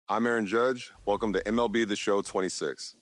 I'm Aaron Judge. Welcome to MLB The Show 26.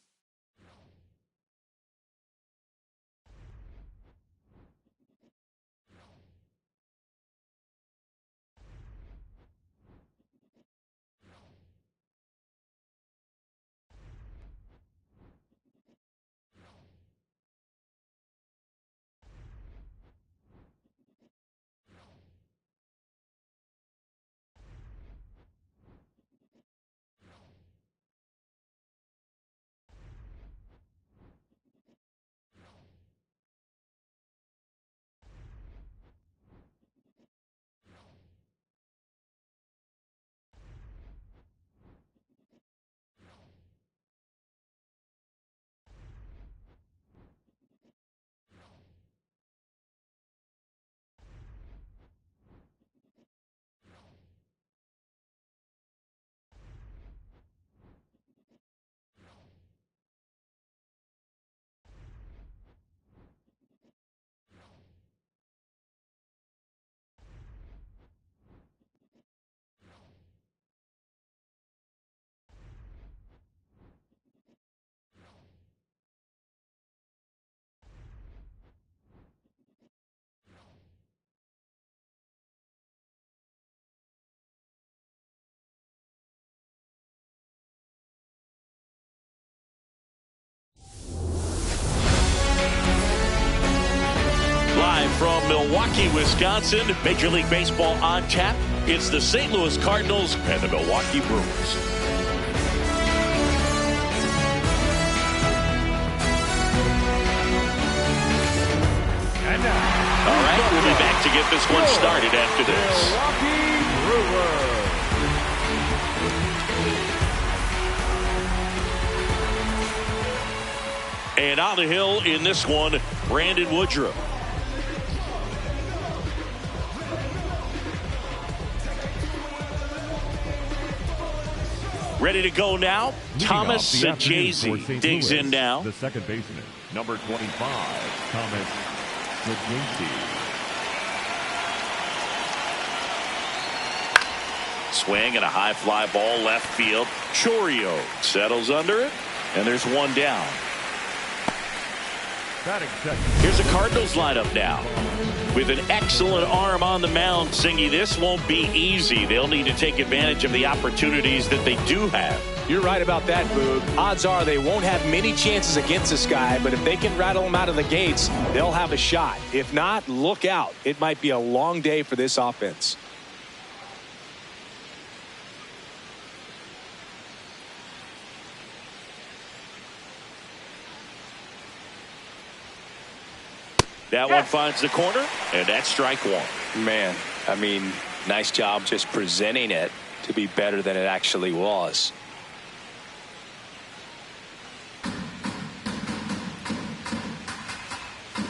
Live from Milwaukee, Wisconsin, Major League Baseball on tap. It's the St. Louis Cardinals and the Milwaukee Brewers. And now, all right, we'll be back to get this one started after this. Milwaukee Brewers. And on the hill in this one, Brandon Woodruff. Ready to go now. Thomas Sajazi digs in now. The second baseman, number 25, Thomas Sajazi. Swing and a high fly ball left field. Chorio settles under it, and there's one down. Here's the Cardinals lineup now. With an excellent arm on the mound, Singy, this won't be easy. They'll need to take advantage of the opportunities that they do have. You're right about that, Boog. Odds are they won't have many chances against this guy, but if they can rattle him out of the gates, they'll have a shot. If not, look out. It might be a long day for this offense. That one finds the corner, and that's strike one. Man, I mean, nice job just presenting it to be better than it actually was.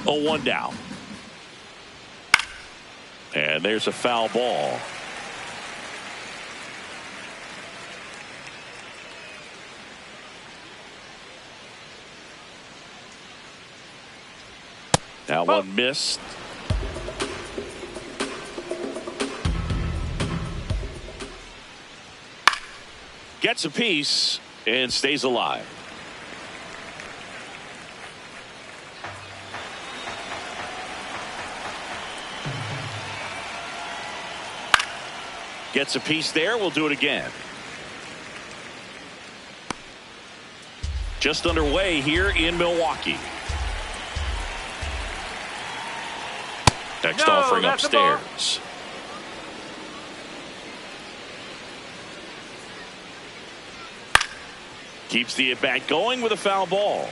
Oh, one down. And there's a foul ball. That one missed. Gets a piece and stays alive. Gets a piece there. We'll do it again. Just underway here in Milwaukee. Next offering upstairs. Keeps the at-bat going with a foul ball.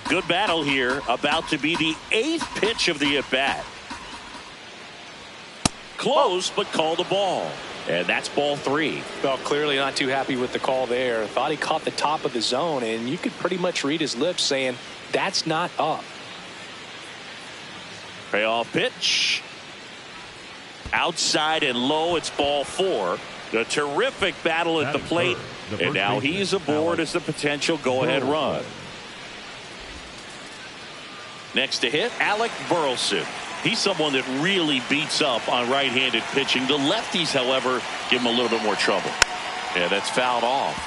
Good battle here. About to be the 8th pitch of the at-bat. Close, but called a ball. And that's ball 3. Well, clearly not too happy with the call there. Thought he caught the top of the zone, and you could pretty much read his lips saying, that's not up. Payoff pitch. Outside and low, it's ball 4. A terrific battle at the plate. And now he's aboard as the potential go-ahead run. Next to hit, Alec Burleson. He's someone that really beats up on right-handed pitching. The lefties, however, give him a little bit more trouble. Yeah, that's fouled off.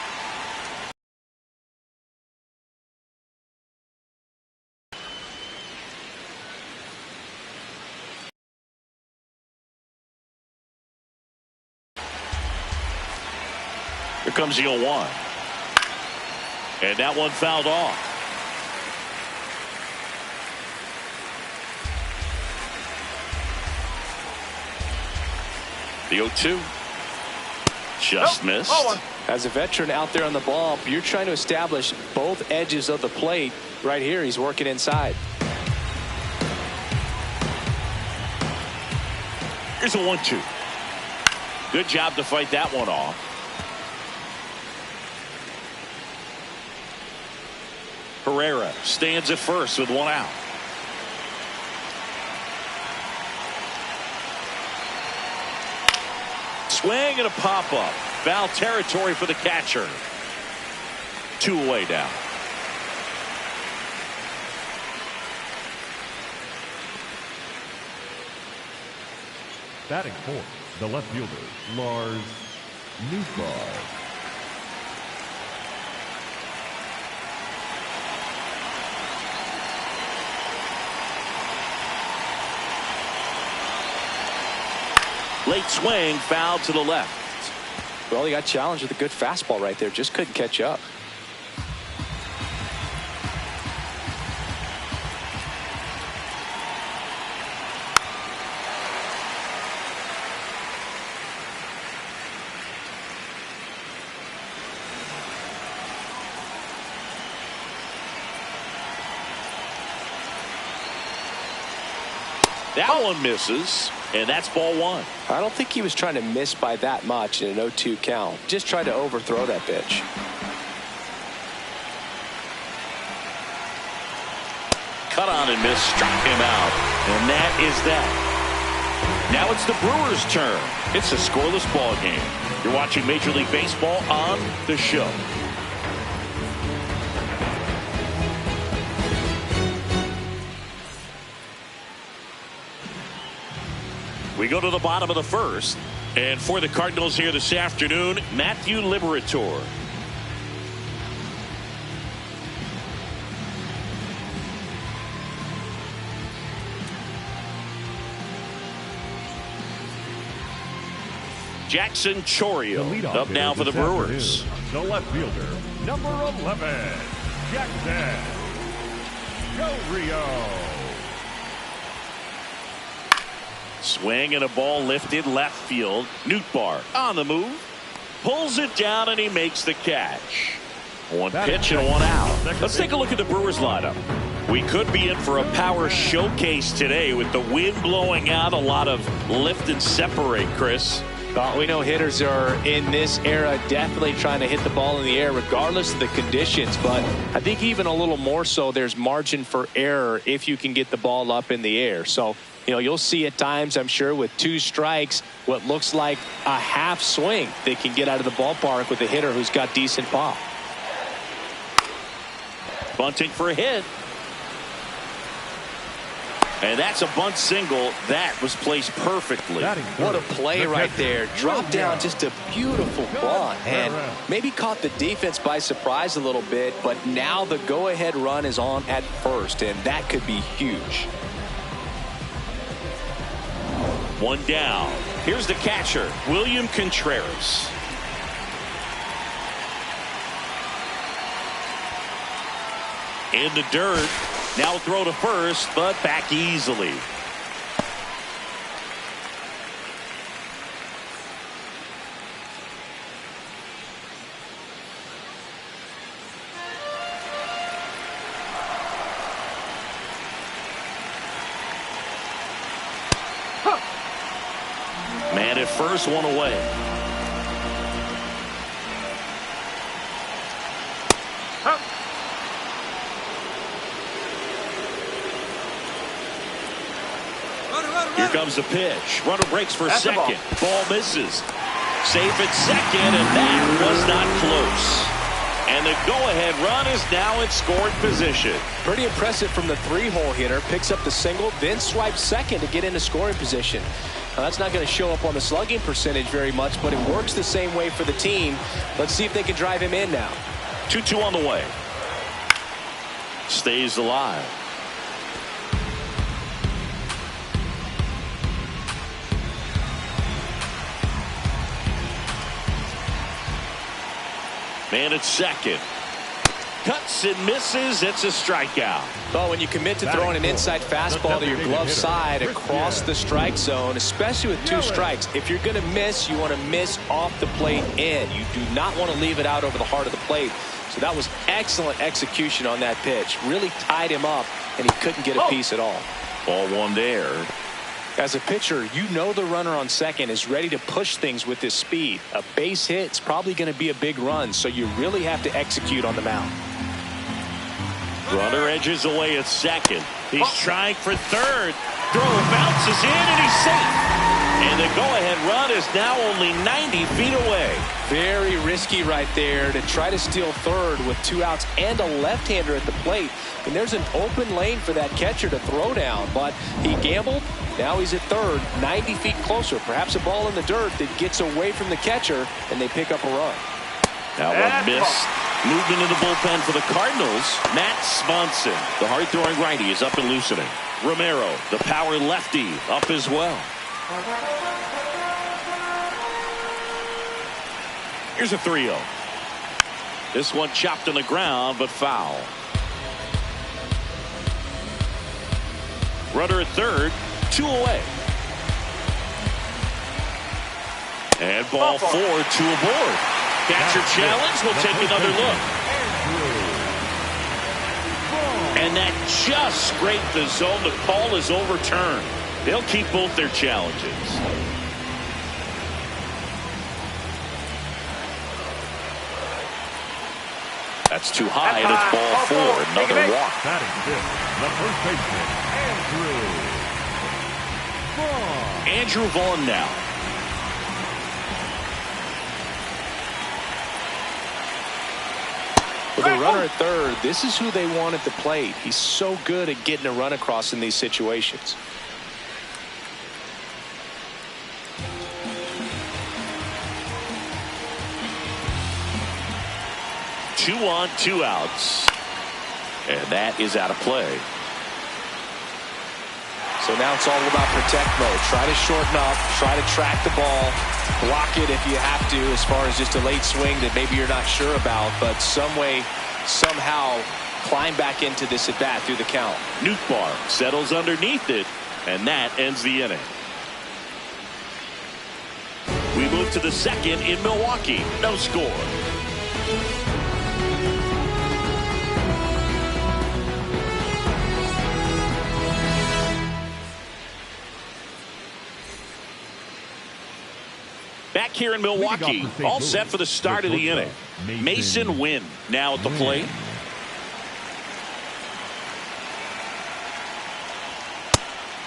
Here comes the 0-1. And that one fouled off. The 0-2. Just missed. As a veteran out there on the ball, you're trying to establish both edges of the plate. Right here, he's working inside. Here's a 1-2. Good job to fight that one off. Herrera stands at first with one out. Swing and a pop-up. Foul territory for the catcher. 2 away now. Batting fourth, the left fielder, Lars Nootbaar. Late swing, foul to the left. Well, he got challenged with a good fastball right there. Just couldn't catch up. That one misses, and that's ball 1. I don't think he was trying to miss by that much in an 0-2 count. Just tried to overthrow that pitch. Cut on and miss, struck him out, and that is that. Now it's the Brewers' turn. It's a scoreless ball game. You're watching Major League Baseball on The Show. We go to the bottom of the first, and for the Cardinals here this afternoon, Matthew Liberatore. Jackson Chourio up now for the Brewers. The left fielder, number 11, Jackson Chourio. Swing and a ball lifted left field. Nootbaar on the move. Pulls it down and he makes the catch. One pitch and one out. Let's take a look at the Brewers lineup. We could be in for a power showcase today with the wind blowing out. A lot of lift and separate, Chris. We know hitters are in this era definitely trying to hit the ball in the air regardless of the conditions, but I think even a little more so there's margin for error if you can get the ball up in the air. So, you know, you'll see at times, I'm sure, with 2 strikes, what looks like a half swing they can get out of the ballpark with a hitter who's got decent pop. Bunting for a hit. And that's a bunt single that was placed perfectly. What a play right there. Dropped down just a beautiful bunt and maybe caught the defense by surprise a little bit, but now the go-ahead run is on at first, and that could be huge. One down. Here's the catcher, William Contreras. In the dirt. Now throw to first, but back easily. Man at first, one away. Here comes the pitch. Runner breaks for second. Ball misses. Safe at second, and that was not close. And the go-ahead run is now in scoring position. Pretty impressive from the three-hole hitter. Picks up the single, then swipes second to get into scoring position. Now, that's not going to show up on the slugging percentage very much, but it works the same way for the team. Let's see if they can drive him in now. 2-2 on the way. Stays alive. Man at second. Cuts and misses. It's a strikeout. Well, when you commit to throwing an inside fastball to your glove side across the strike zone, especially with two strikes, if you're going to miss, you want to miss off the plate in. You do not want to leave it out over the heart of the plate. So that was excellent execution on that pitch. Really tied him up, and he couldn't get a piece at all. Ball one there. As a pitcher, you know the runner on second is ready to push things with his speed. A base hit is probably going to be a big run, so you really have to execute on the mound. Runner edges away at second. He's trying for third. Throw bounces in, and he's safe. And the go-ahead run is now only 90 feet away. Very risky right there to try to steal third with 2 outs and a left-hander at the plate. And there's an open lane for that catcher to throw down, but he gambled. Now he's at third, 90 feet closer. Perhaps a ball in the dirt that gets away from the catcher, and they pick up a run. That one missed. Movement in the bullpen for the Cardinals. Matt Swanson, the hard-throwing righty, is up and loosening. Romero, the power lefty, up as well. Here's a 3-0. This one chopped on the ground, but foul. Runner at third, 2 away. And ball 4, 2 aboard. Catcher challenge. We'll take another look. And that just scraped the zone. The call is overturned. They'll keep both their challenges. That's too high, and it's ball 4. Another walk. Batting fifth, the first baseman, Andrew Vaughn now. With a runner at third, this is who they want at the plate. He's so good at getting a run across in these situations. Two on, 2 outs. And that is out of play. So now it's all about protect mode. Try to shorten up, try to track the ball, block it if you have to, as far as just a late swing that maybe you're not sure about, but some way, somehow climb back into this at bat through the count. Nootbaar settles underneath it, and that ends the inning. We move to the second in Milwaukee. No score. Back here in Milwaukee, all set for the start of the inning. Mason Wynn now at the plate.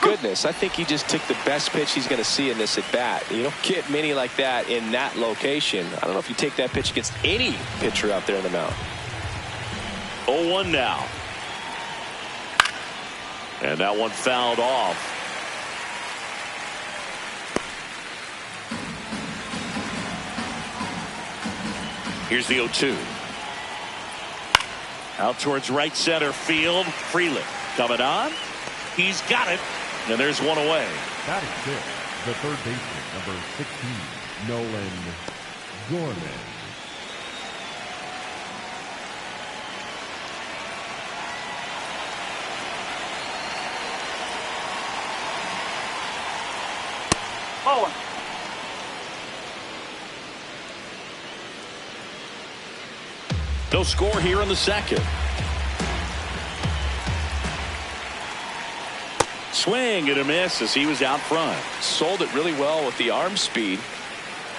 Goodness, I think he just took the best pitch he's going to see in this at bat. You don't get many like that in that location. I don't know if you take that pitch against any pitcher out there in the mound. 0-1 now. And that one fouled off. Here's the 0-2. Out towards right center field. Freeland coming on. He's got it. And there's one away. batting fifth, the third baseman, number 16, Nolan Gorman. Bowen. No score here in the second. Swing and a miss as he was out front. Sold it really well with the arm speed.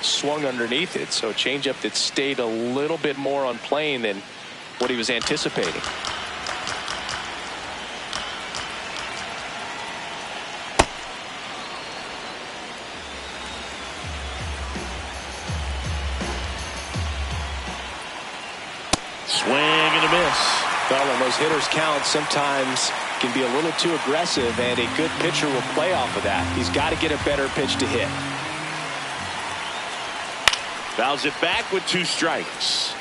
Swung underneath it, so a changeup that stayed a little bit more on plane than what he was anticipating. a miss. Well, when those hitters count, sometimes can be a little too aggressive, and a good pitcher will play off of that. He's got to get a better pitch to hit. Fouls it back with 2 strikes.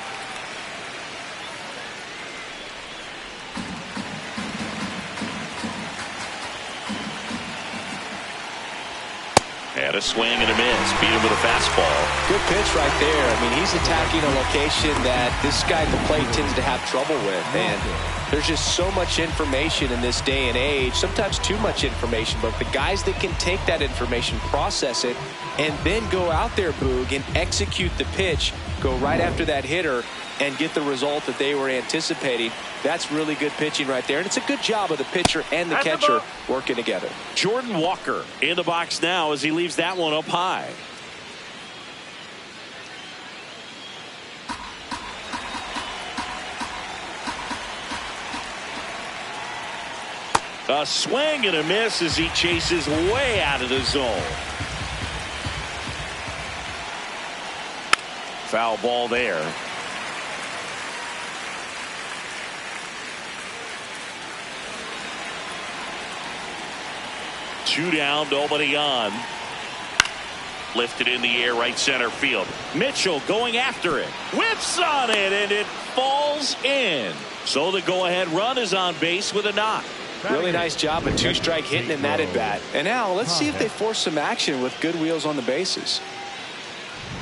Had a swing and a miss. Beat him with a fastball. Good pitch right there. I mean, he's attacking a location that this guy at the plate tends to have trouble with. And there's just so much information in this day and age, sometimes too much information. But the guys that can take that information, process it, and then go out there, Boog, and execute the pitch, go right after that hitter, and get the result that they were anticipating. That's really good pitching right there. And it's a good job of the pitcher and the catcher working together. Jordan Walker in the box now as he leaves that one up high. A swing and a miss as he chases way out of the zone. Foul ball there. Two down, nobody on. Lifted in the air, right center field. Mitchell going after it. Whips on it, and it falls in. So the go-ahead run is on base with a knock. Really nice job, a 2-strike hitting in that at bat. And now let's see if they force some action with good wheels on the bases.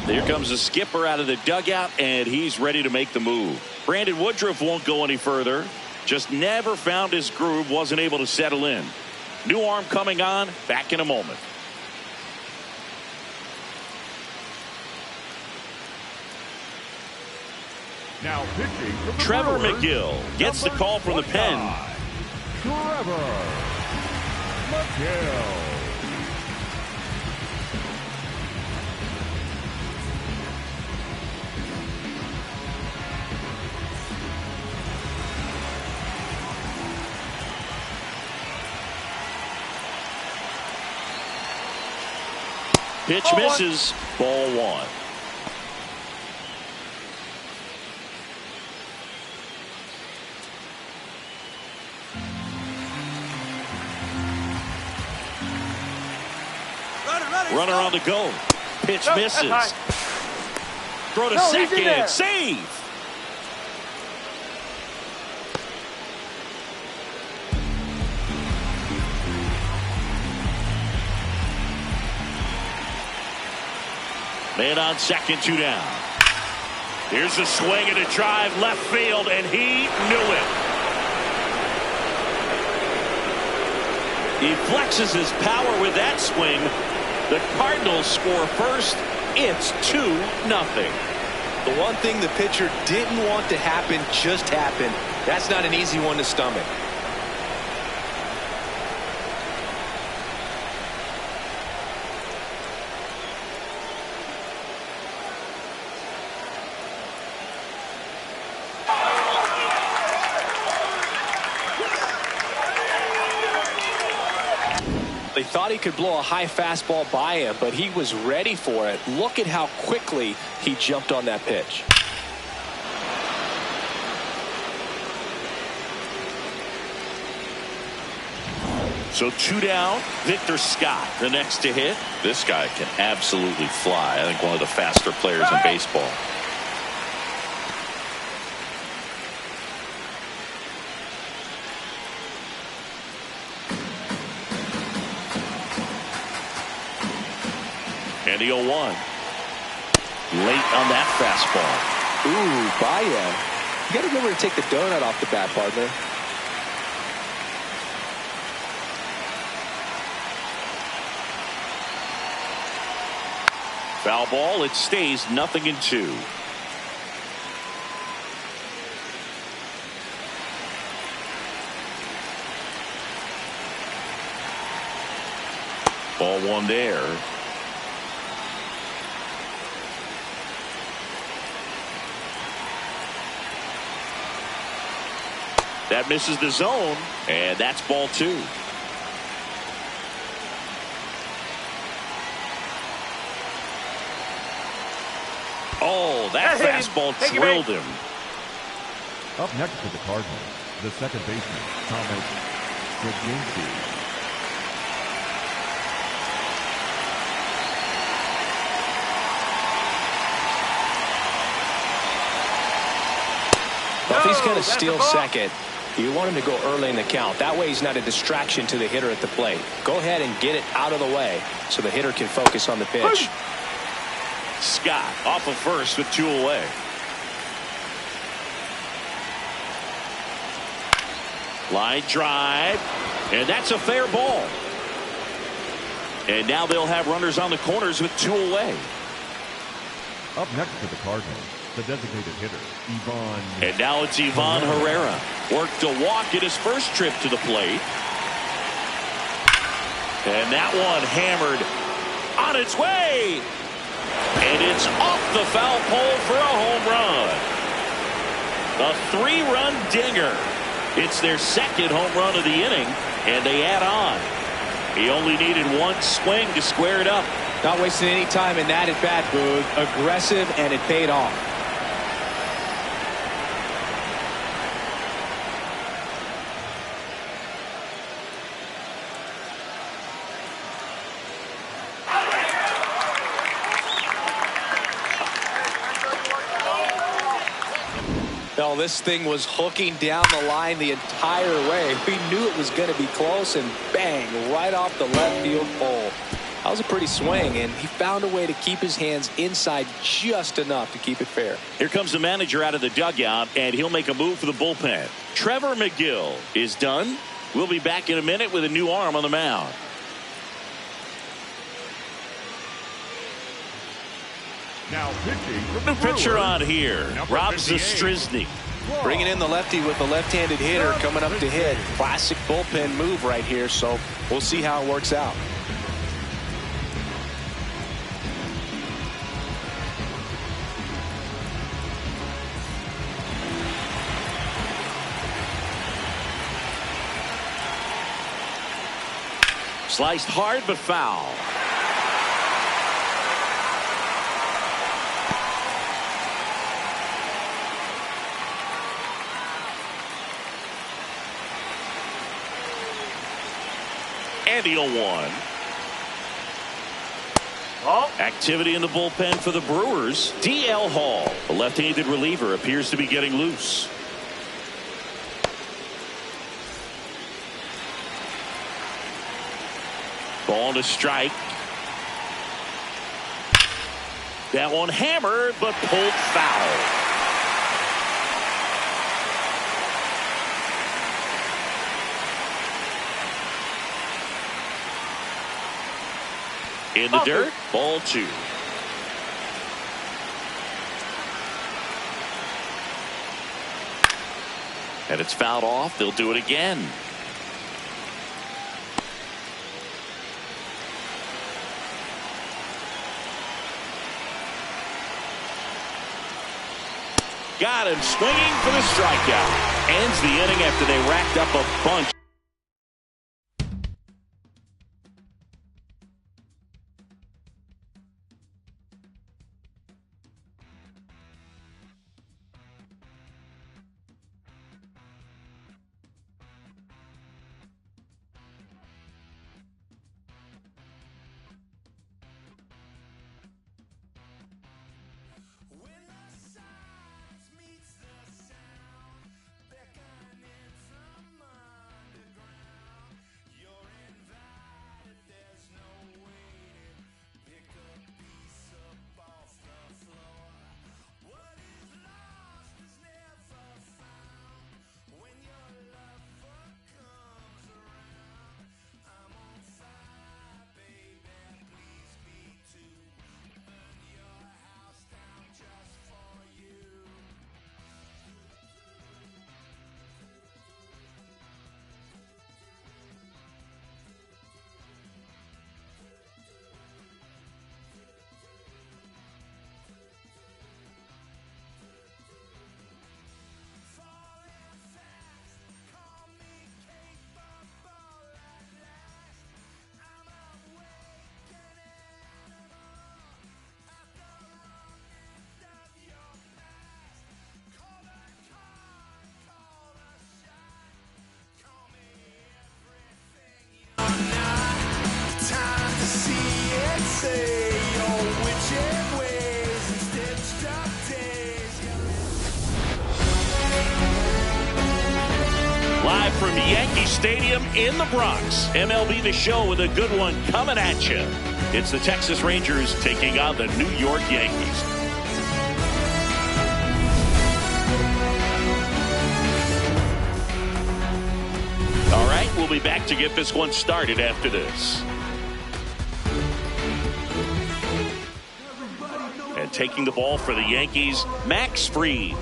Here comes the skipper out of the dugout, and he's ready to make the move. Brandon Woodruff won't go any further. Just never found his groove, wasn't able to settle in. New arm coming on, back in a moment. Now pitching for the Trevor Brewers, McGill gets the call from the pen. Trevor McGill. Pitch misses. Ball 1. Runner on the go. Pitch misses. Throw to second. Save. Man on second, 2 down. Here's a swing and a drive left field, and he knew it. He flexes his power with that swing. The Cardinals score first. It's 2-0. The one thing the pitcher didn't want to happen just happened. That's not an easy one to stomach. They thought he could blow a high fastball by him, but he was ready for it. Look at how quickly he jumped on that pitch. So 2 down. Victor Scott, the next to hit. This guy can absolutely fly. I think one of the faster players in baseball. And the 0-1. Late on that fastball. Ooh, Baia. You got to remember to take the donut off the bat, partner. Foul ball. It stays 0-2. Ball 1 there. That misses the zone, and that's ball 2. Oh, that fastball drilled him. Up next for the Cardinals, the second baseman, Thomas Straczynski. Well, if he's going to steal second, you want him to go early in the count. That way he's not a distraction to the hitter at the plate. Go ahead and get it out of the way so the hitter can focus on the pitch. Scott off of first with 2 away. Line drive, and that's a fair ball. And now they'll have runners on the corners with 2 away. Up next for the Cardinals, the designated hitter, Ivan. And now it's Ivan Herrera. Worked a walk at his first trip to the plate. And that one hammered on its way. And it's off the foul pole for a home run. A 3-run dinger. It's their second home run of the inning, and they add on. He only needed 1 swing to square it up. Not wasting any time in that at bat, Boog. Aggressive, and it paid off. No, this thing was hooking down the line the entire way. We knew it was going to be close, and bang, right off the left field pole. That was a pretty swing, and he found a way to keep his hands inside just enough to keep it fair. Here comes the manager out of the dugout, and he'll make a move for the bullpen. Trevor McGill is done. We'll be back in a minute with a new arm on the mound. Now pitching from New the pitcher Brewers, on here, number Rob 58. Zastrzyzny. Bringing in the lefty with the left-handed hitter coming up to hit. Classic bullpen move right here, so we'll see how it works out. Sliced hard but foul. And the 0-1. Activity in the bullpen for the Brewers. D.L. Hall, a left-handed reliever, appears to be getting loose. Ball to strike. That one hammered but pulled foul. In the dirt, ball 2. And it's fouled off. They'll do it again. Got him swinging for the strikeout. Ends the inning after they racked up a bunch. Live from Yankee Stadium in the Bronx, MLB The Show with a good one coming at you. It's the Texas Rangers taking on the New York Yankees. All right, we'll be back to get this one started after this. And taking the ball for the Yankees, Max Fried.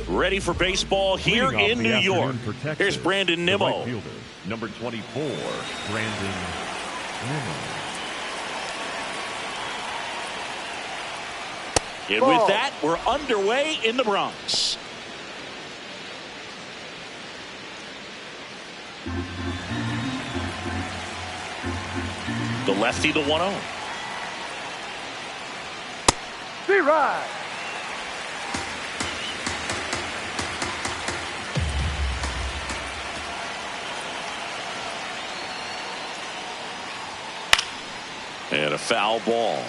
Ready for baseball here in New York. Here's Brandon Nimmo. Right fielder, number 24, Brandon Nimmo. And with that, we're underway in the Bronx. The lefty, the 1-0. Be right. And a foul ball.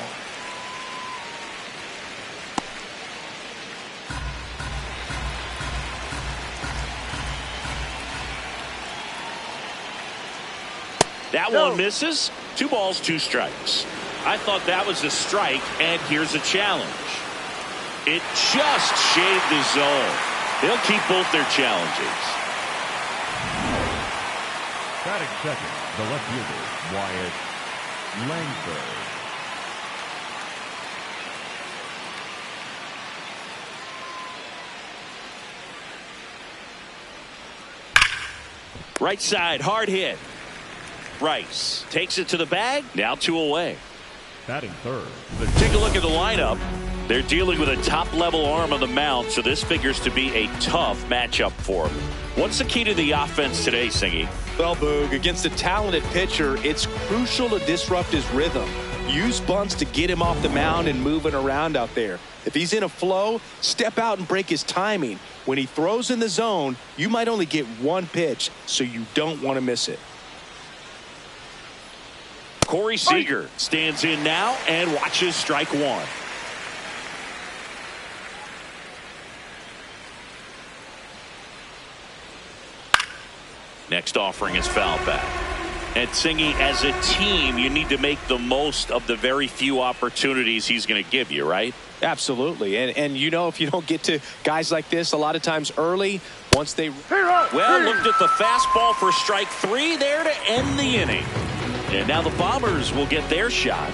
That one misses. 2 balls, 2 strikes. I thought that was a strike, and here's a challenge. It just shaved the zone. They'll keep both their challenges. Batting second, the left fielder, Wyatt Langford. Right side, hard hit. Rice takes it to the bag. Now 2 away. Batting third. Take a look at the lineup. They're dealing with a top-level arm on the mound, so this figures to be a tough matchup for them. What's the key to the offense today, Singy? Well, Boog, against a talented pitcher, it's crucial to disrupt his rhythm. Use bunts to get him off the mound and moving around out there. If he's in a flow, step out and break his timing. When he throws in the zone, you might only get 1 pitch, so you don't want to miss it. Corey Seager stands in now and watches strike 1. Next offering is foul back. And Singy, as a team, you need to make the most of the very few opportunities he's going to give you, right? Absolutely. And you know, if you don't get to guys like this a lot of times early, once they well, looked at the fastball for strike 3 there to end the inning. And now the Bombers will get their shot.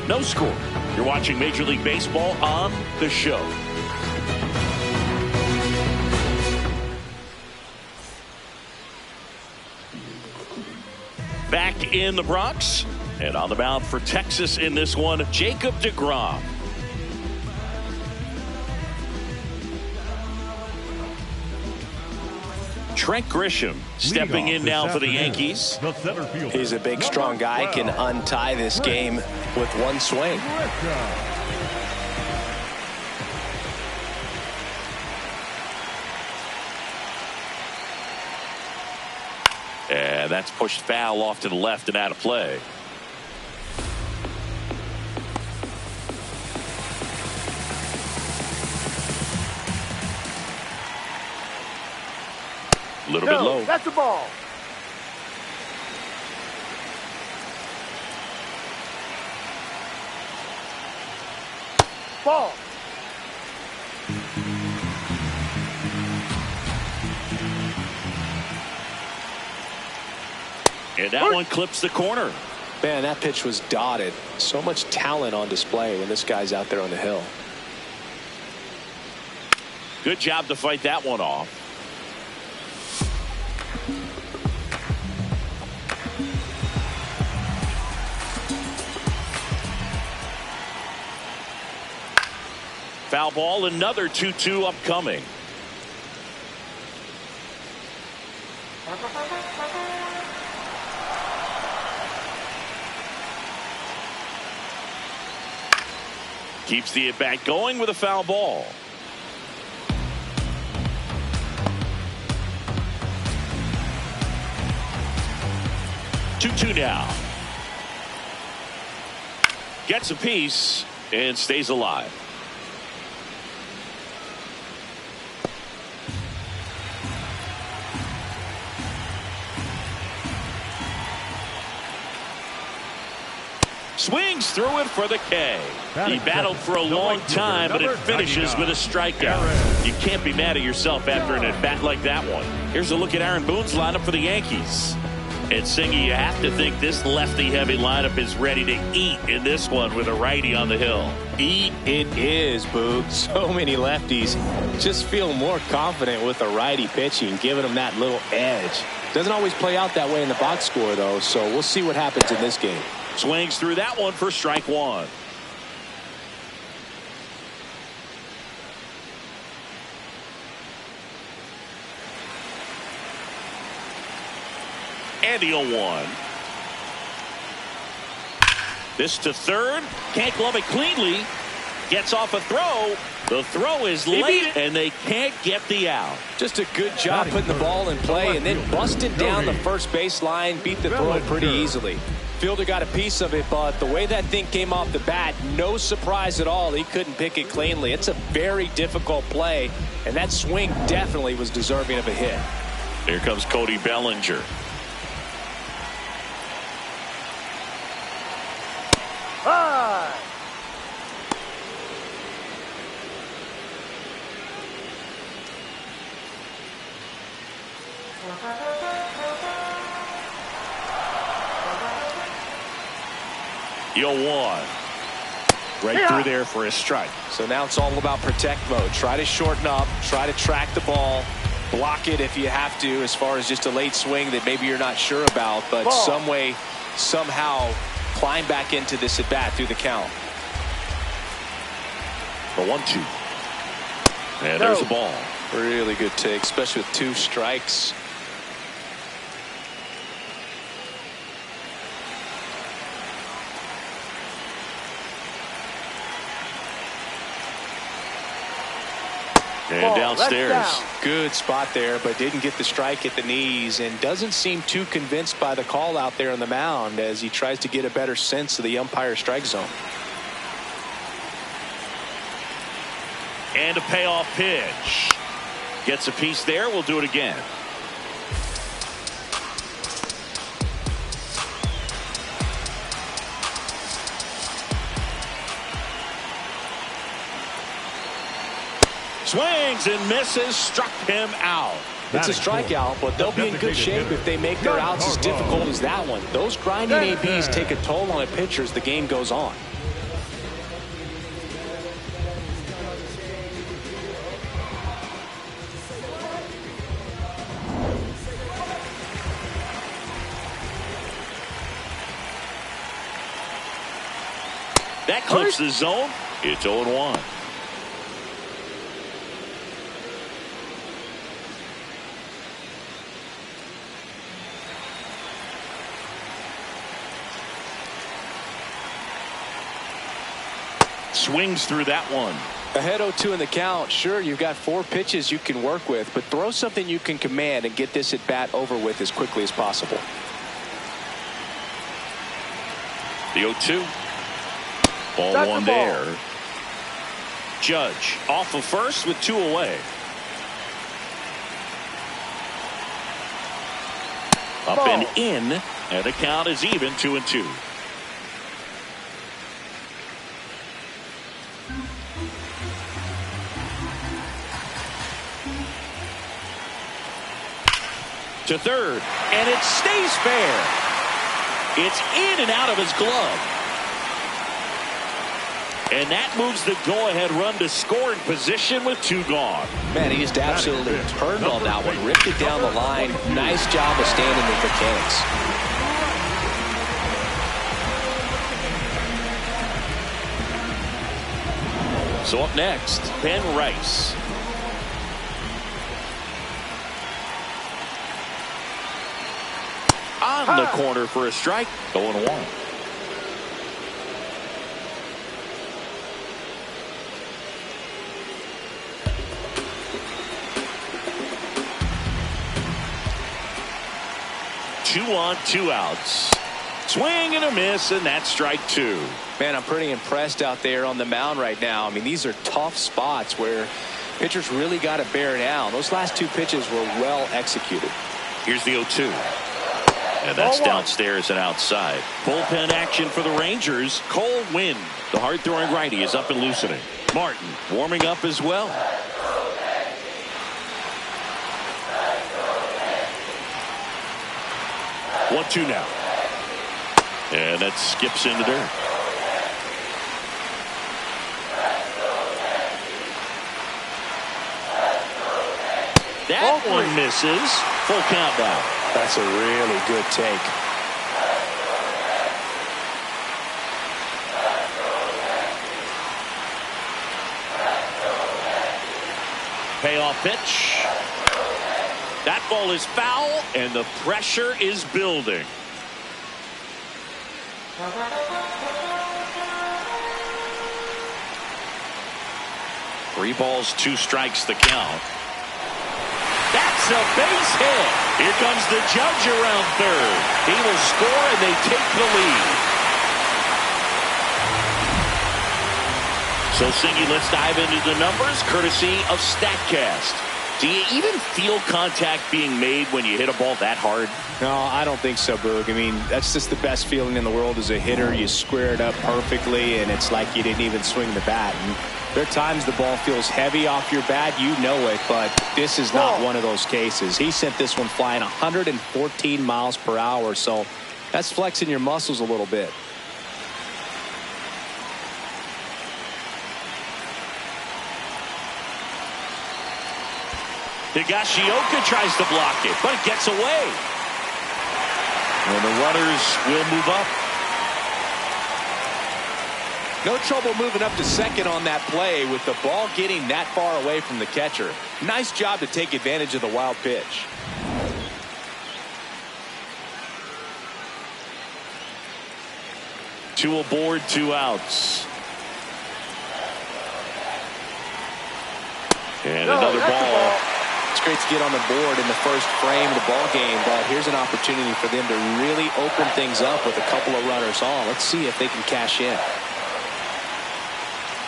No score. You're watching Major League Baseball on The Show. Back in the Bronx, and on the mound for Texas in this one, Jacob deGrom. Trent Grisham stepping in now for the Yankees. He's a big, strong guy, can untie this game with 1 swing. And that's pushed foul off to the left and out of play. A little bit low. That's the ball. Ball. And that one clips the corner. Man, that pitch was dotted. So much talent on display when this guy's out there on the hill. Good job to fight that one off. Foul ball, another 2-2 upcoming. Keeps the at-bat going with a foul ball. 2-2 now. Gets a piece and stays alive. Swings through it for the K. He battled for a long time, but it finishes with a strikeout. You can't be mad at yourself after an at-bat like that one. Here's a look at Aaron Boone's lineup for the Yankees. And Singy, you have to think this lefty-heavy lineup is ready to eat in this one with a righty on the hill. Eat it is, Boog. So many lefties just feel more confident with a righty pitching, giving them that little edge. Doesn't always play out that way in the box score, though, so we'll see what happens in this game. Swings through that one for strike one. And the 0-1. This to third. Can't glove it cleanly. Gets off a throw. The throw is late, and they can't get the out. Just a good job putting the ball in play and then busted down the first base line. Beat the throw pretty easily. Fielder got a piece of it, but the way that thing came off the bat, no surprise at all. He couldn't pick it cleanly. It's a very difficult play, and that swing definitely was deserving of a hit. Here comes Cody Bellinger. High. The 0-1. Right through there for a strike. So now it's all about protect mode. Try to shorten up, try to track the ball, block it if you have to, as far as just a late swing that maybe you're not sure about, but some way, somehow climb back into this at bat through the count. The 1-2. And there's the ball. Really good take, especially with 2 strikes. And downstairs. Good spot there, but didn't get the strike at the knees and doesn't seem too convinced by the call out there on the mound as he tries to get a better sense of the umpire strike zone. And a payoff pitch. Gets a piece there. We'll do it again. Swings and misses, struck him out. It's a strikeout, but they'll be in good shape if they make their outs as difficult as that one. Those grinding ABs take a toll on a pitcher as the game goes on. That clips the zone. It's 0-1. Swings through that one. Ahead 0-2 in the count. Sure, you've got 4 pitches you can work with, but throw something you can command and get this at bat over with as quickly as possible. The 0-2. Ball That's 1 the ball. there. Judge off of first with 2 away. Up Ball. and in, and the count is even 2-2. To third, and it stays fair. It's in and out of his glove. And that moves the go-ahead run to scoring position with 2 gone. Man, he just absolutely turned on that one, ripped it down the line. Nice job of standing with mechanics. So up next, Ben Rice. On the corner for a strike, 0-1. 2 on, 2 outs. Swing and a miss, and that's strike 2. Man, I'm pretty impressed out there on the mound right now. I mean, these are tough spots where pitchers really got to bear down. Those last 2 pitches were well executed. Here's the 0-2. And that's downstairs and outside. Bullpen action for the Rangers. Cold wind. The hard-throwing righty is up and loosening. Martin warming up as well. 1-2 now. And that skips in the dirt. That one misses. Full count now. That's a really good take. Payoff pitch. That ball is foul, and the pressure is building. 3 balls, 2 strikes the count. That's a base hit. Here comes the judge around third. He will score, and they take the lead. So, Singy, let's dive into the numbers, courtesy of StatCast. Do you even feel contact being made when you hit a ball that hard? No, I don't think so, Boog. I mean, that's just the best feeling in the world as a hitter. You square it up perfectly, and it's like you didn't even swing the bat. And there are times the ball feels heavy off your bat. You know it, but this is not one of those cases. He sent this one flying 114 miles per hour, so that's flexing your muscles a little bit. Higashioka tries to block it, but it gets away. And the runners will move up. No trouble moving up to second on that play with the ball getting that far away from the catcher. Nice job to take advantage of the wild pitch. Two aboard, 2 outs. And another ball. It's great to get on the board in the first frame of the ball game, but here's an opportunity for them to really open things up with a couple of runners on. Let's see if they can cash in.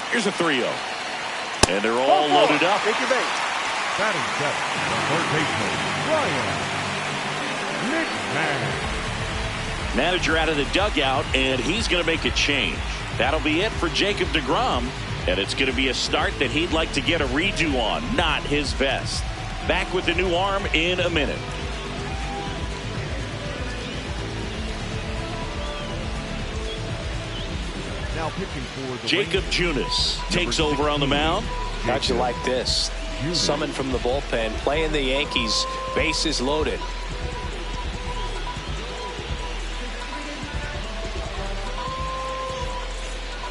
Here's a 3-0. And they're all loaded up. Take your bait. Batting seven, third baseman, Ryan McMahon. Manager out of the dugout, and he's going to make a change. That'll be it for Jacob deGrom, and it's going to be a start that he'd like to get a redo on. Not his best. Back with the new arm in a minute. Now pitching for the Jacob Junis takes over on the mound. How'd you like this? Summoned from the bullpen, playing the Yankees, bases loaded.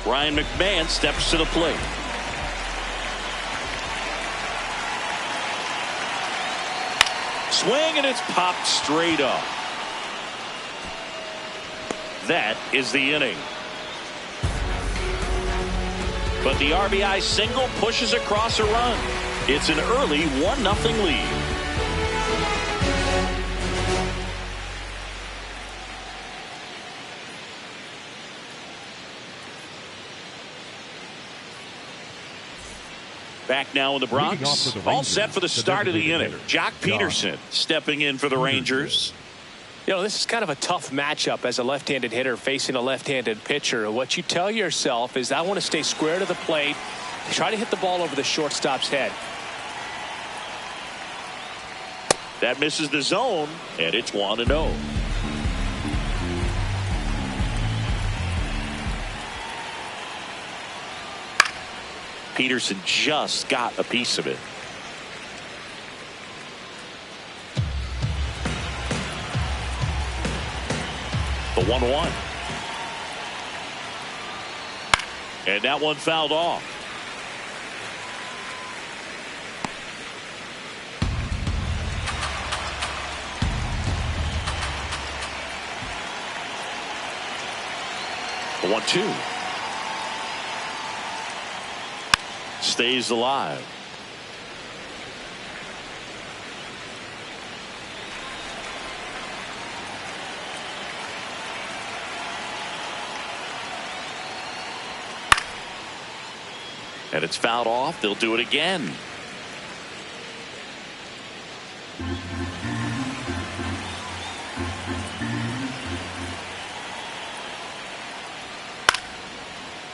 Ryan McMahon steps to the plate. Swing, and it's popped straight up. That is the inning. But the RBI single pushes across a run. It's an early 1-0 lead. Back now in the Bronx, all set for the start of the inning. Jock Peterson stepping in for the Rangers. You know, this is kind of a tough matchup as a left-handed hitter facing a left-handed pitcher. What you tell yourself is, I want to stay square to the plate, try to hit the ball over the shortstop's head. That misses the zone, and it's 1-0. Peterson just got a piece of it. The 1-1. And that one fouled off. The 1-2. Stays alive. And it's fouled off. They'll do it again.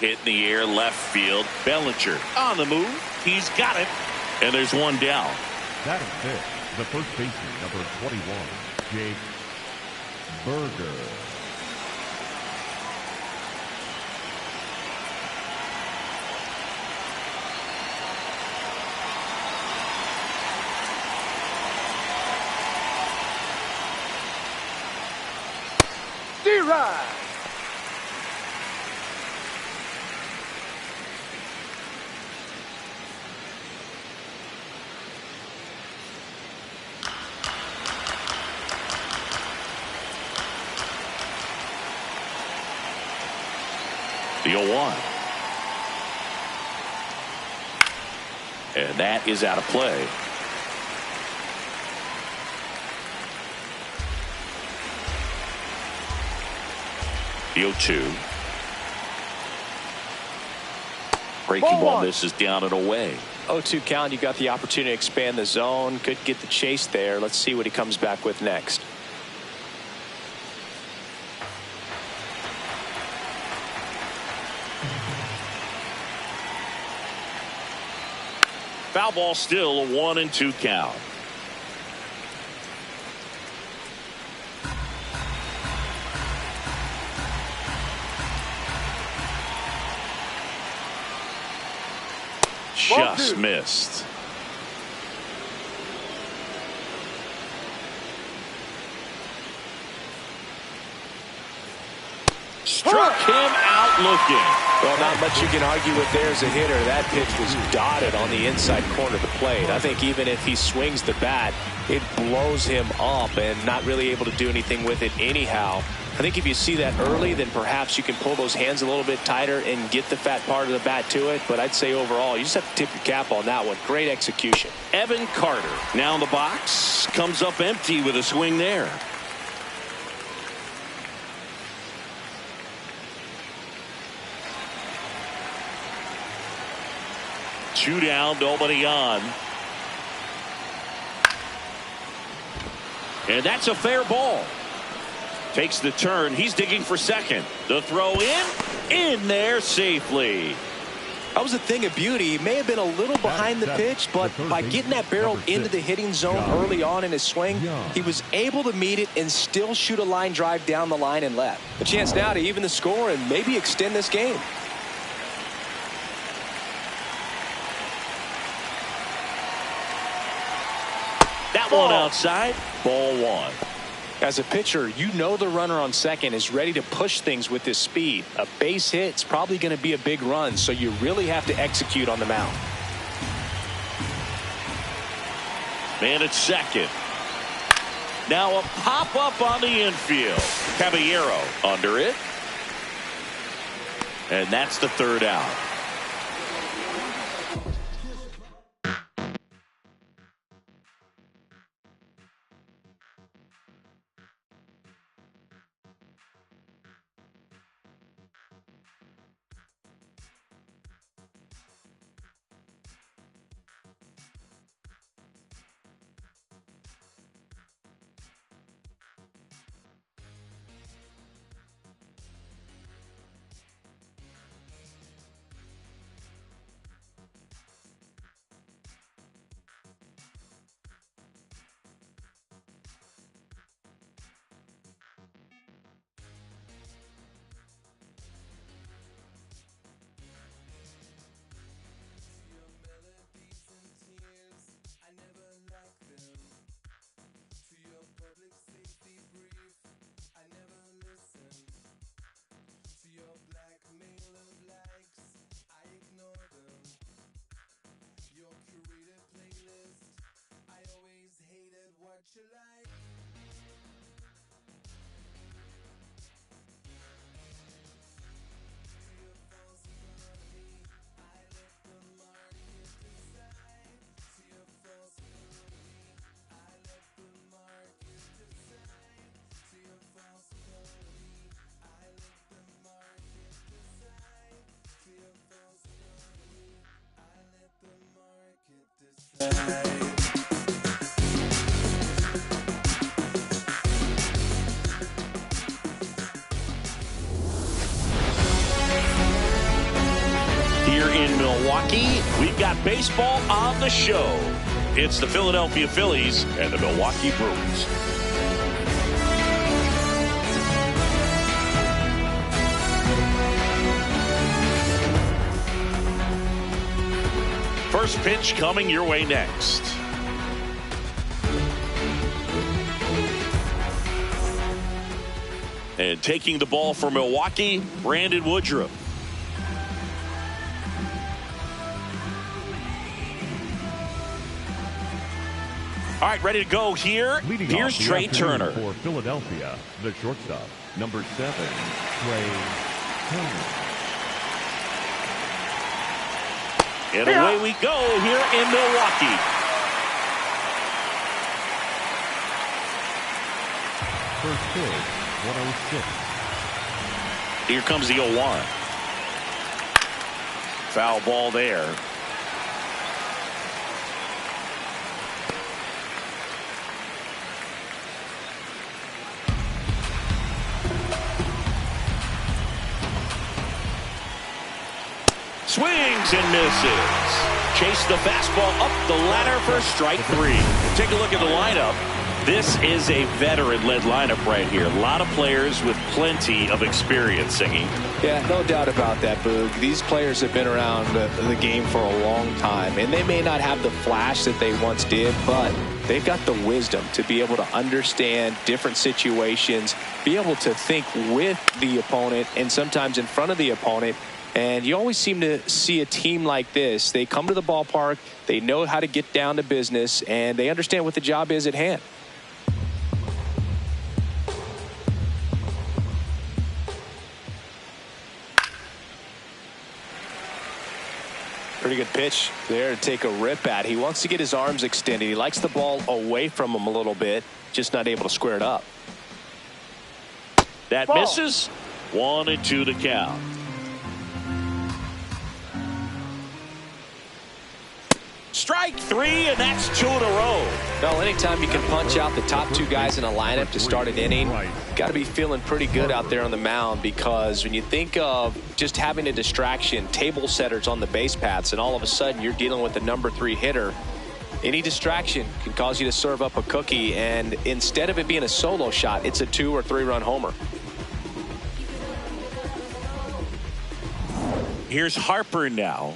Hit in the air, left field. Bellinger on the move. He's got it. And there's one down. That is it. The first baseman, number 21, Jake Berger. D-Ride. The 0-1. And that is out of play. The 0-2. Breaking ball misses down and away. 0-2 count. You got the opportunity to expand the zone. Could get the chase there. Let's see what he comes back with next. Foul ball, still a 1-2 count. Just missed. Struck him out looking. Well, not much you can argue with there as a hitter. That pitch was dotted on the inside corner of the plate. I think even if he swings the bat, it blows him up and not really able to do anything with it anyhow. I think if you see that early, then perhaps you can pull those hands a little bit tighter and get the fat part of the bat to it. But I'd say overall, you just have to tip your cap on that one. Great execution. Evan Carter now in the box. Comes up empty with a swing there. Two down, nobody on. And that's a fair ball. Takes the turn. He's digging for second. The throw in there safely. That was a thing of beauty. He may have been a little behind the pitch, but by getting that barrel into the hitting zone early on in his swing, he was able to meet it and still shoot a line drive down the line and left. A chance now to even the score and maybe extend this game. That one outside. Ball one. As a pitcher, you know the runner on second is ready to push things with his speed. A base hit's probably going to be a big run, so you really have to execute on the mound. Man at second. Now a pop-up on the infield. Caballero under it. And that's the third out. here in Milwaukee. We've got baseball on the show. It's the Philadelphia Phillies and the Milwaukee Brewers. First pitch coming your way next. And taking the ball for Milwaukee, Brandon Woodruff. All right, ready to go here. Here's Trey Turner. For Philadelphia, the shortstop, number 7, Trey Turner. And away we go here in Milwaukee. First pitch, 106. Here comes the 0-1. Foul ball there. Swings and misses. Chase the fastball up the ladder for strike 3. Take a look at the lineup. This is a veteran-led lineup right here. A lot of players with plenty of experience, Singing. Yeah, no doubt about that, Boog. These players have been around the game for a long time, and they may not have the flash that they once did, but they've got the wisdom to be able to understand different situations, be able to think with the opponent and sometimes in front of the opponent. And you always seem to see a team like this. They come to the ballpark, they know how to get down to business, and they understand what the job is at hand. Pretty good pitch there to take a rip at. He wants to get his arms extended. He likes the ball away from him a little bit, just not able to square it up. That misses. 1-2 to count. Strike 3, and that's 2 in a row. Well, anytime you can punch out the top 2 guys in a lineup to start an inning, got to be feeling pretty good out there on the mound, because when you think of just having a distraction, table setters on the base paths, and all of a sudden you're dealing with the number 3 hitter, any distraction can cause you to serve up a cookie, and instead of it being a solo shot, it's a 2 or 3 run homer. Here's Harper now.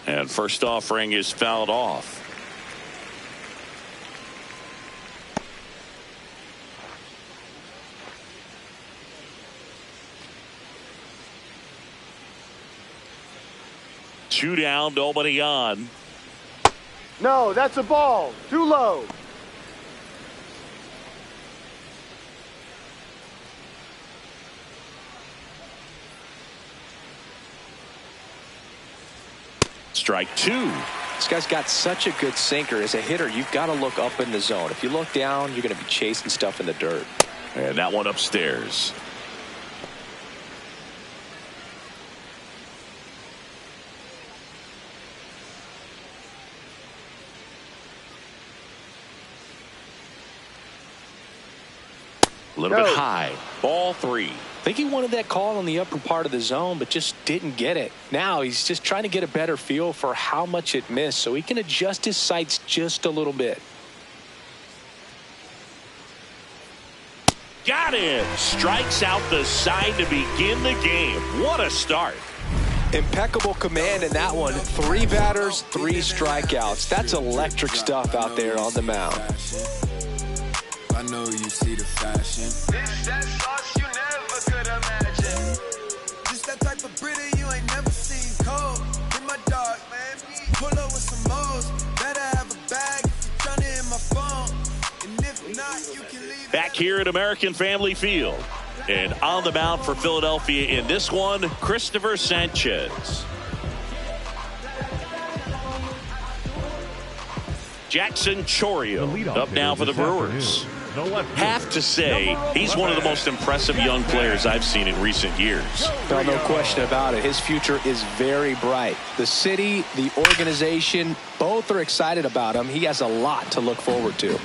And first offering is fouled off. Two down, nobody on. No, that's a ball. Too low. Strike 2. This guy's got such a good sinker. As a hitter, you've got to look up in the zone. If you look down, you're going to be chasing stuff in the dirt. And that one upstairs. A little bit high. Ball 3. I think he wanted that call on the upper part of the zone, but just didn't get it. Now he's just trying to get a better feel for how much it missed so he can adjust his sights just a little bit. Got it. Strikes out the side to begin the game. What a start. Impeccable command in that one. 3 batters, 3 strikeouts. That's electric stuff out there on the mound. I know you see the fashion. This that sauce you never could imagine. Just that type of pretty you ain't never seen. Cold in my dark, man. Pull up with some moles. Better have a bag if you turn it in my phone. And if not, you can leave. Back here at American Family Field. And on the mound for Philadelphia in this one, Christopher Sanchez. Jackson Chourio up now for the Brewers. Have to say, he's one of the most impressive young players I've seen in recent years. No question about it. His future is very bright. The city, the organization, both are excited about him. He has a lot to look forward to.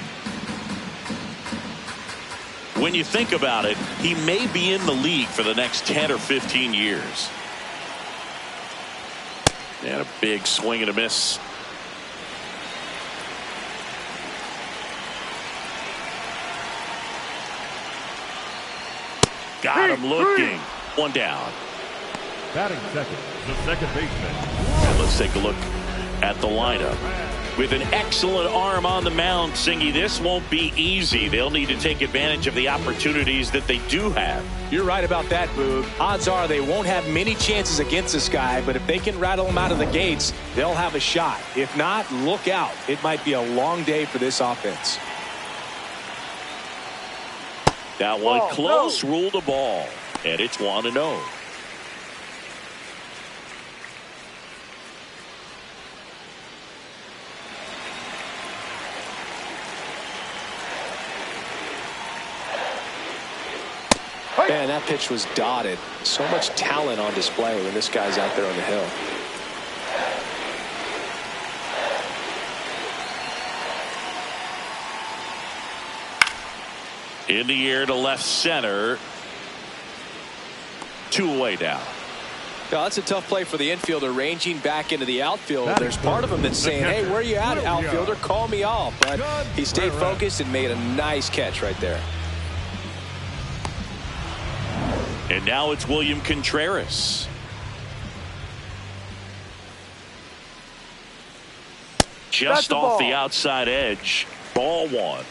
When you think about it, he may be in the league for the next 10 or 15 years. And a big swing and a miss. Got him looking. One down. Batting second, the second baseman. And let's take a look at the lineup. With an excellent arm on the mound, Singy, this won't be easy. They'll need to take advantage of the opportunities that they do have. You're right about that, Boog. Odds are they won't have many chances against this guy, but if they can rattle him out of the gates, they'll have a shot. If not, look out. It might be a long day for this offense. That one close, ruled a ball, and it's 1-0. Man, that pitch was dotted. So much talent on display when this guy's out there on the hill. In the air to left center. 2 away now. Now, that's a tough play for the infielder, ranging back into the outfield. There's part of him that's saying, hey, where you at, outfielder? Call me off. But he stayed focused and made a nice catch right there. And now it's William Contreras. Just off the outside edge. Ball 1.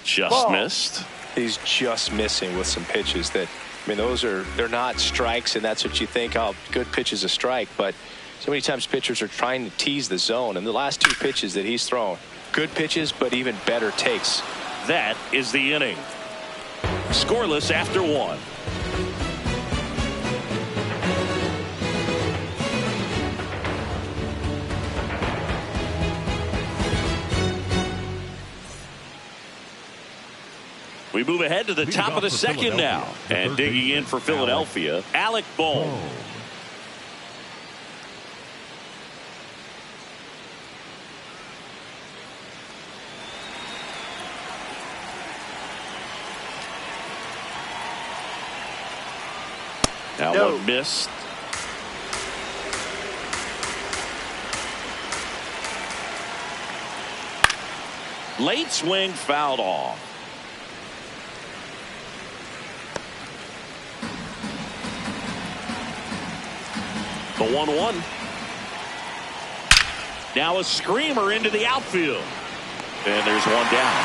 Just missed. He's just missing with some pitches that, I mean, they're not strikes, and that's what you think, oh, good pitch is a strike. But so many times pitchers are trying to tease the zone, and the last 2 pitches that he's thrown, good pitches, but even better takes. That is the inning. Scoreless after 1. We move ahead to the top of the second now. And digging in for Philadelphia, Alec Bohm. That one missed. Late swing fouled off. The 1-1. Now a screamer into the outfield. And there's one down.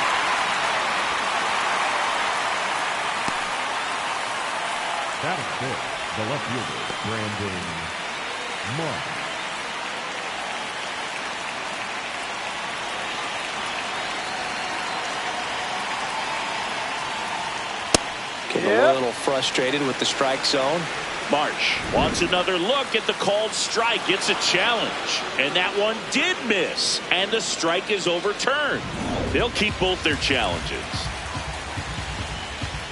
That is it. The left fielder, Brandon Mark. Getting a little frustrated with the strike zone. Marsh wants another look at the called strike. It's a challenge. And that one did miss. And the strike is overturned. They'll keep both their challenges.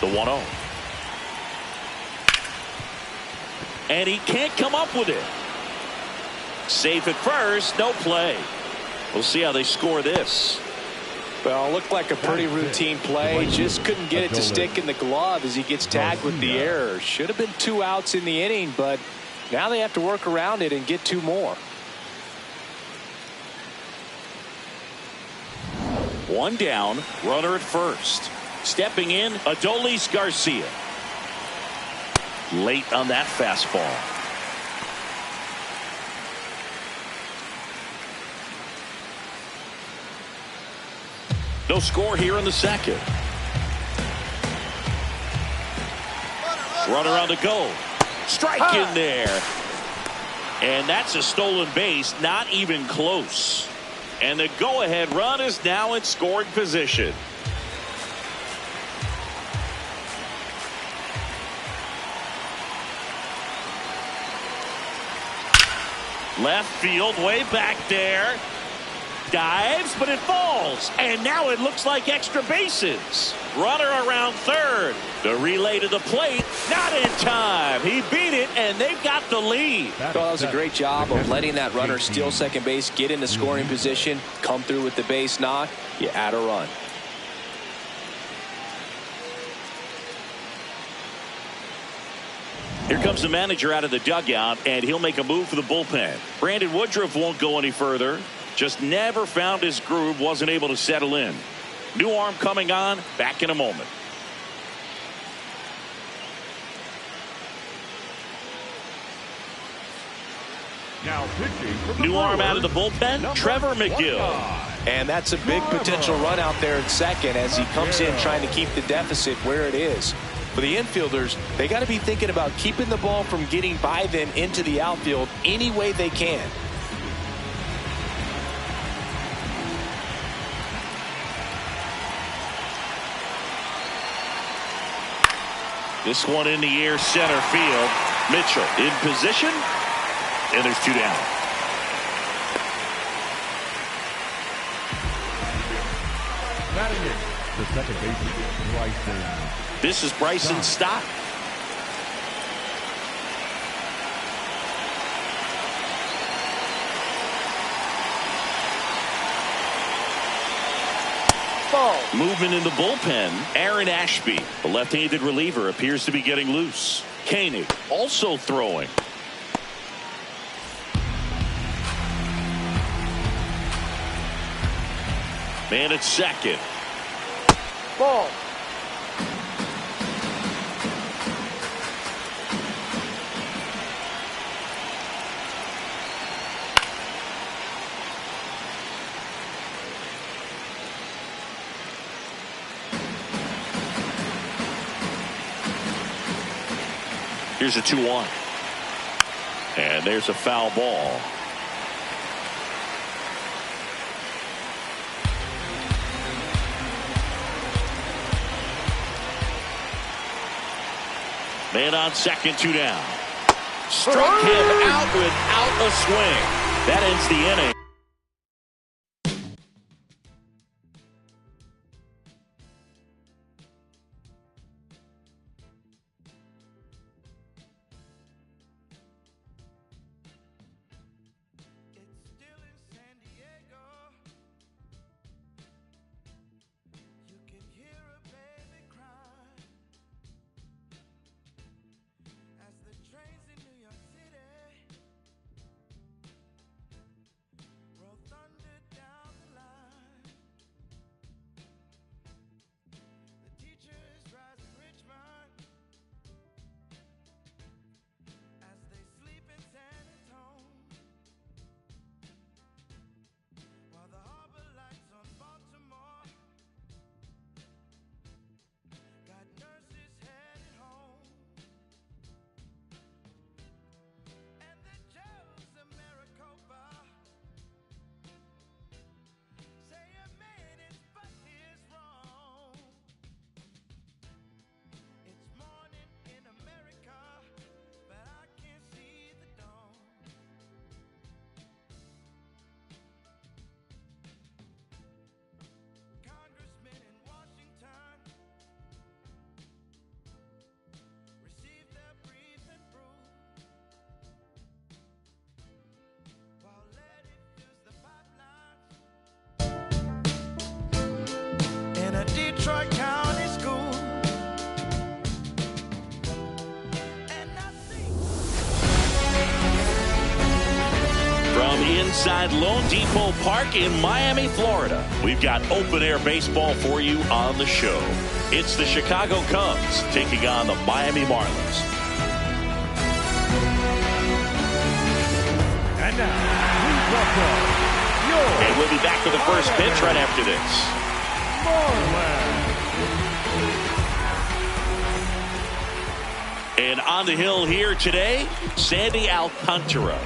The 1-0. And he can't come up with it. Safe at first. No play. We'll see how they score this. Well, it looked like a pretty routine play. Just couldn't get it to stick in the glove as he gets tagged with the error. Should have been 2 outs in the inning, but now they have to work around it and get 2 more. 1 down, runner at first. Stepping in, Adolis Garcia. Late on that fastball. No score here in the second. Runner on the go. Strike in there. And that's a stolen base, not even close. And the go-ahead run is now in scoring position. Left field, way back there. dives, but it falls. And now it looks like extra bases. Runner around third. The relay to the plate. Not in time. He beat it, and they've got the lead. Well, that was a great job of letting that runner steal second base, get into scoring position, come through with the base knock. You add a run. Here comes the manager out of the dugout, and he'll make a move for the bullpen. Brandon Woodruff won't go any further. Just never found his groove, wasn't able to settle in. New arm coming on, back in a moment. Now pitching from the New arm out of the Brewers, bullpen, Trevor McGill. And that's a big potential run out there at second as he comes in trying to keep the deficit where it is. For the infielders, they got to be thinking about keeping the ball from getting by them into the outfield any way they can. This one in the air, center field. Mitchell in position, and there's 2 down. batting it, the second baseman, Bryson. This is Bryson Stott. Movement in the bullpen. Aaron Ashby, the left-handed reliever, appears to be getting loose. Koenig also throwing. Man at second. Ball. Here's a 2-1. And there's a foul ball. Man on second, 2 down. Struck him out without a swing. That ends the inning. Detroit County School. From inside Lone Depot Park in Miami, Florida, we've got open-air baseball for you on the show. It's the Chicago Cubs taking on the Miami Marlins. And now, please welcome And we'll be back with the first pitch right after this. And on the hill here today, Sandy Alcantara.